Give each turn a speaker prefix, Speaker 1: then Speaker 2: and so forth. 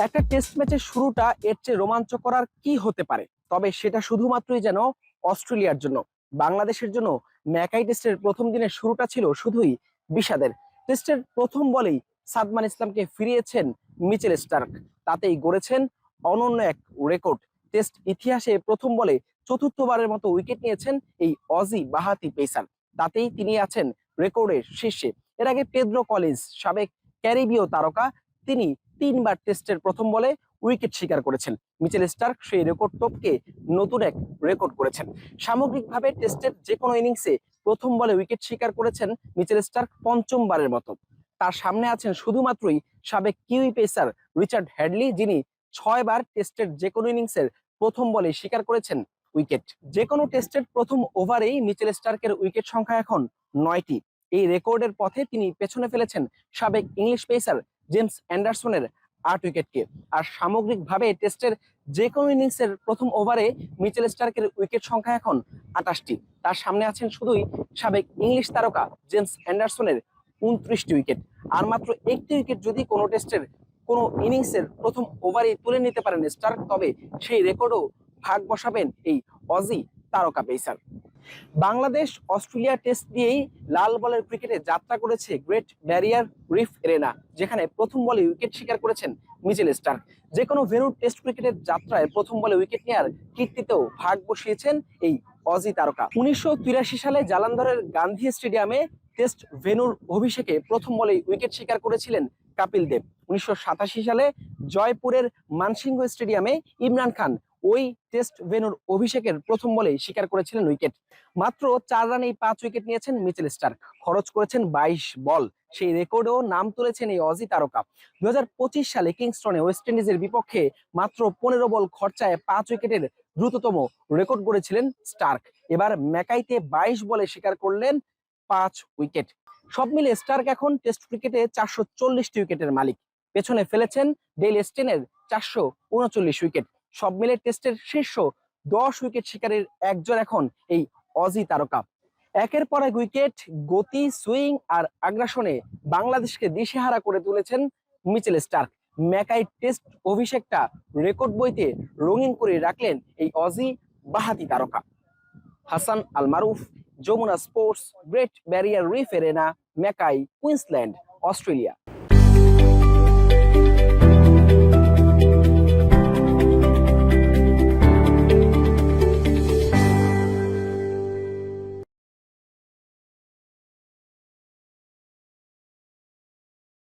Speaker 1: একটা টেস্ট ম্যাচের শুরুটা এর চেয়ে রোমাঞ্চকর আর কি হতে পারে, তবে সেটা শুধুমাত্রই যেন অস্ট্রেলিয়ার জন্য। বাংলাদেশের জন্য ম্যাকাই টেস্টের প্রথম দিনের শুরুটা ছিল শুধুই বিষাদের। টেস্টের প্রথম বলেই সাদমান ইসলামকে ফিরিয়েছেন মিচেল স্টার্ক, তাতেই গড়েছেন অনন্য এক রেকর্ড। টেস্ট ইতিহাসে প্রথম বলে চতুর্থবারের মতো উইকেট নিয়েছেন এই অজি বাহাতি পেসার, তাতেই তিনি আছেন রেকর্ডের শীর্ষে। এর আগে পেদ্রো কলিন্স, সাবেক ক্যারিবীয় তারকা, তিনি 3বার টেস্টের প্রথম বলে উইকেট শিকার করেছেন। মিচেল স্টার্ক সেই রেকর্ড টপকে নতুন এক রেকর্ড করেছেন। সামগ্রিকভাবে টেস্টের যে কোনো ইনিংসে প্রথম বলে উইকেট শিকার করেছেন মিচেল স্টার্ক পঞ্চমবারের মতো। তার সামনে আছেন শুধুমাত্রই সাবেক কিউই পেসার রিচার্ড হ্যাডলি, যিনি 6বার টেস্টের যে কোনো ইনিংসের প্রথম বলে শিকার করেছেন উইকেট। যে কোনো টেস্টের প্রথম ওভারেই মিচেল স্টার্কের উইকেট সংখ্যা এখন 9টি। এই রেকর্ডের পথে তিনি পেছনে ফেলেছেন সাবেক ইংলিশ পেসার জেমস অ্যান্ডারসনের 8 উইকেটকে। আর সামগ্রিকভাবে টেস্টের যে কোনো ইনিংসের প্রথম ওভারে মিচেল স্টার্কের উইকেট সংখ্যা এখন 28টি। তার সামনে আছেন শুধুই সাবেক ইংলিশ তারকা জেমস অ্যান্ডারসনের 29টি উইকেট। আর মাত্র একটি উইকেট যদি কোনো টেস্টের কোনো ইনিংসের প্রথম ওভারে তুলে নিতে পারেন স্টার্ক, তবে সেই রেকর্ডও ভাগ বসাবেন এই অজি তারকা পেসার। বাংলাদেশ অস্ট্রেলিয়া টেস্ট দিয়েই লাল বলের ক্রিকেটে যাত্রা করেছে গ্রেট ব্যারিয়ার রিফ এরেনা, যেখানে প্রথম বলে উইকেট শিকার করেছেন মিচেল স্টার্ক। যে কোনো ভেন্যুর টেস্ট ক্রিকেটের যাত্রায় প্রথম বলে উইকেট নেওয়ার কীর্তিতেও ভাগ বসিয়েছেন এই অজি তারকা। 1983 সালে জালান্ধরের গান্ধী স্টেডিয়ামে টেস্ট ভেন্যুর অভিষেকে প্রথম বলেই উইকেট শিকার করেছিলেন কপিল দেব। 1987 সালে জয়পুরের মানসিংহ স্টেডিয়ামে ইমরান খান ওই টেস্ট ভেন্যুর অভিষেকের প্রথম বলেই শিকার করেছিলেন উইকেট। মাত্র 4 রানেই 5 উইকেট নিয়েছেন মিচেল স্টার্ক, খরচ করেছেন 22 বল। সেই রেকর্ডেও নাম তুলেছেন এই অজি তারকা। 2025 সালে কিংস্টনে ওয়েস্ট ইন্ডিজের বিপক্ষে মাত্র 15 বল খরচায় 5 উইকেটের দ্রুততম রেকর্ড গড়েছিলেন স্টার্ক। এবার ম্যাকাইতে 22 বলে শিকার করলেন 5 উইকেট। সব মিলে স্টার্ক এখন টেস্ট ক্রিকেটে 440টি উইকেটের মালিক, পেছনে ফেলেছেন ডেল স্টেনের 439 উইকেট। সব মিলে টেস্টের শীর্ষ 10 উইকেট শিকারীর একজন এখন এই অজি তারকা। একের পর এক উইকেট, গতি, সুইং আর আগ্রাসনে বাংলাদেশকে দিশেহারা করে তুলেছেন মিচেল স্টার্ক। ম্যাকাই টেস্ট অভিষেকটা রেকর্ড বইতে রঙিন করে রাখলেন এই অজি বাহাতি তারকা। Hasan Al Maruf, Jamuna sports, Great Barrier Reef Arena, Mackay, Queensland, Australia.